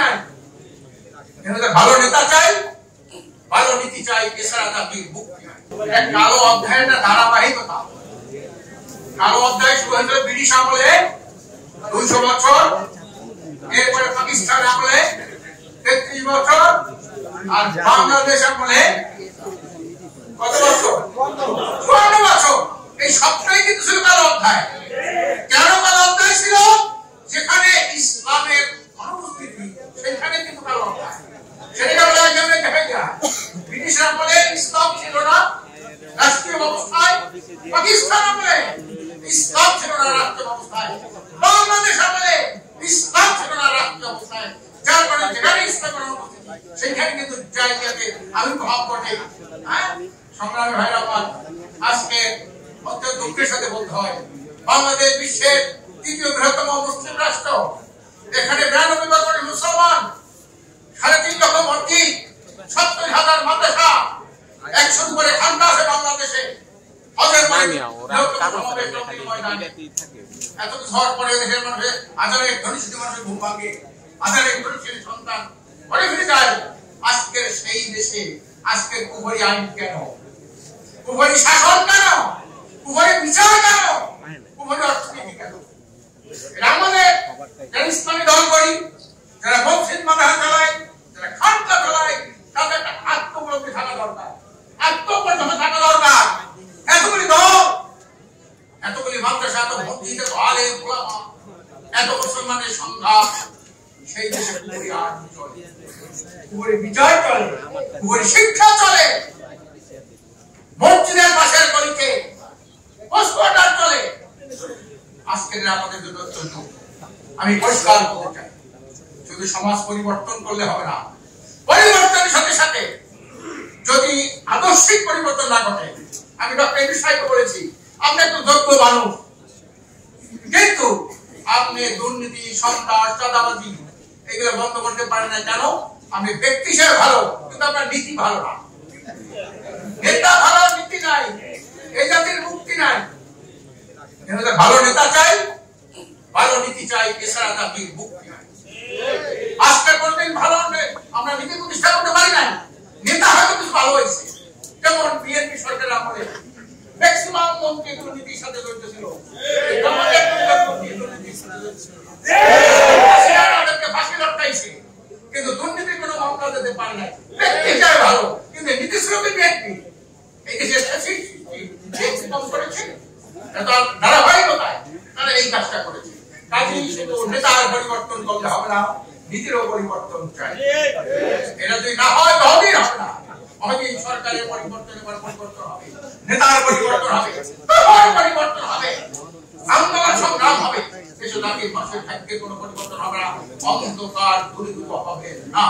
নাই। ভালো নেতা চাই, ভালো নীতি চাই, এছাড়া জাতির মুক্তি নাই। কালো অধ্যায়ের ধারাবাহিকতা। কালো অধ্যায় শুরু হয়েছিল ব্রিটিশ আমলে 200 বছর, এরপরে পাকিস্তান আমলে 33 বছর, আর বাংলাদেশ আমলে কত বছর? 54 বছর। এই সবটাই কিন্তু ছিল কালো অধ্যায়। কেন কালো অধ্যায় ছিল? যেখানে ইসলামের অনুপস্থিতি, সেখানে কিন্তু কালো অধ্যায়। সেটা বলা যায় ব্রিটিশ আমলে ইসলাম ছিল না রাষ্ট্রীয় ব্যবস্থায়, পাকিস্তান আমলে ইসলাম ছিল না রাষ্ট্রীয় ব্যবস্থায়, বাংলাদেশ আমলে ইসলাম ছিল না রাষ্ট্রীয় ব্যবস্থায়। যার কারণে যেখানে ইসলামের অনুপস্থিতি, সেখানে কিন্তু জাহিলিয়াতের আবির্ভাব ঘটে। সংগ্রামী ভাইরা আমার, আজকে অত্যন্ত দুঃখের সাথে বলতে হয়, বাংলাদেশ বিশ্বের তৃতীয় বৃহত্তম মুসলিম রাষ্ট্র। এখানে 92% মুসলমান, 3.5 লক্ষ মসজিদ, 70,000 মাদ্রাসা, 100 উপরে খানকা আছে বাংলাদেশে। এত কিছু হওয়ার পরে দেশের মানুষের হাজারের ধনী মানুষের ঘুম ভাঙে, হাজারের ধনী সন্তান ঘরে ফিরে যায়। আজকের সেই দেশে আজকের কুফরি আইন কেন? কুফরি শাসন কেন? কুফরি বিচার কেন? কুফরি অর্থনীতি কেন? আমাদের যারা ইসলামী দল করি, যারা মসজিদ মাদ্রাসা চালায়, যারা খানকা চালায়, তাদের একটা আত্মগ্রন্থি থাকা দরকার, আত্মপ্রতিষ্ঠা থাকা দরকার। এতগুলি দল, এতগুলি মাদ্রাসা, এত মসজিদ, এত আলেম ওলামা, এত মুসলমানের সংখ্যা, সেই দেশে কুফরি আইন চলে, কুফরি বিচার চলে, কুফরি শিক্ষা চলে, মসজিদের পাশের গলিতে হোস্টেল চলে। আজকের আমাদের জন্য অত্যন্ত, আমি পরিষ্কার করতে চাই, শুধু সমাজ পরিবর্তন করলে হবে না, পরিবর্তনের সাথে সাথে যদি আদর্শিক পরিবর্তন না ঘটে। আমি ডক্টর ইউনূস সাহেবকে বলেছি, আপনি একটু যোগ্য মানুষ, কিন্তু আপনি দুর্নীতি, সন্ত্রাস, চাঁদাবাজি এগুলো বন্ধ করতে পারেন না। কেন? আপনি ব্যক্তি হিসেবে ভালো, কিন্তু আপনার নীতি ভালো না। নেতা ভালো, নীতি নাই, এই জাতির মুক্তি নাই। ভালো নেতা চাই, ভালো নীতি চাই, এছাড়া জাতির মুক্তি নাই। আজকে কোনদিন ভালো আমরা নীতি প্রতিষ্ঠা করতে পারি না। নেতা হয়তো কিছু ভালো হয়েছে, যেমন বিএনপি সরকারের আমলে ম্যাক্সিমাম মন্ত্রী দুর্নীতির সাথে জড়িত ছিল। ফাঁসি লটকাইছে, কিন্তু দুর্নীতির কোনো মামলা দিতে পারে নাই। ব্যক্তি হিসাবে ভালো, কিন্তু নীতি ছিল বিএনপি। এই দেশে করেছে ধারাবাহিকতায় তারা এই কাজটা করেছে। কাজেই শুধু নেতার পরিবর্তন করলে হবে না, নীতিরও পরিবর্তন চাই। এটা যদি না হয় তবেই হবে না। হয়তো এই সরকারের পরিবর্তনের পর পরিবর্তন হবে, নেতার পরিবর্তন হবে, পরিবর্তন হবে, আন্দোলন সংগ্রাম হবে, দেশ জাতির মানুষের ভাগ্যে কোনো পরিবর্তন হবে না, অন্ধকার দূরীভূত হবে না।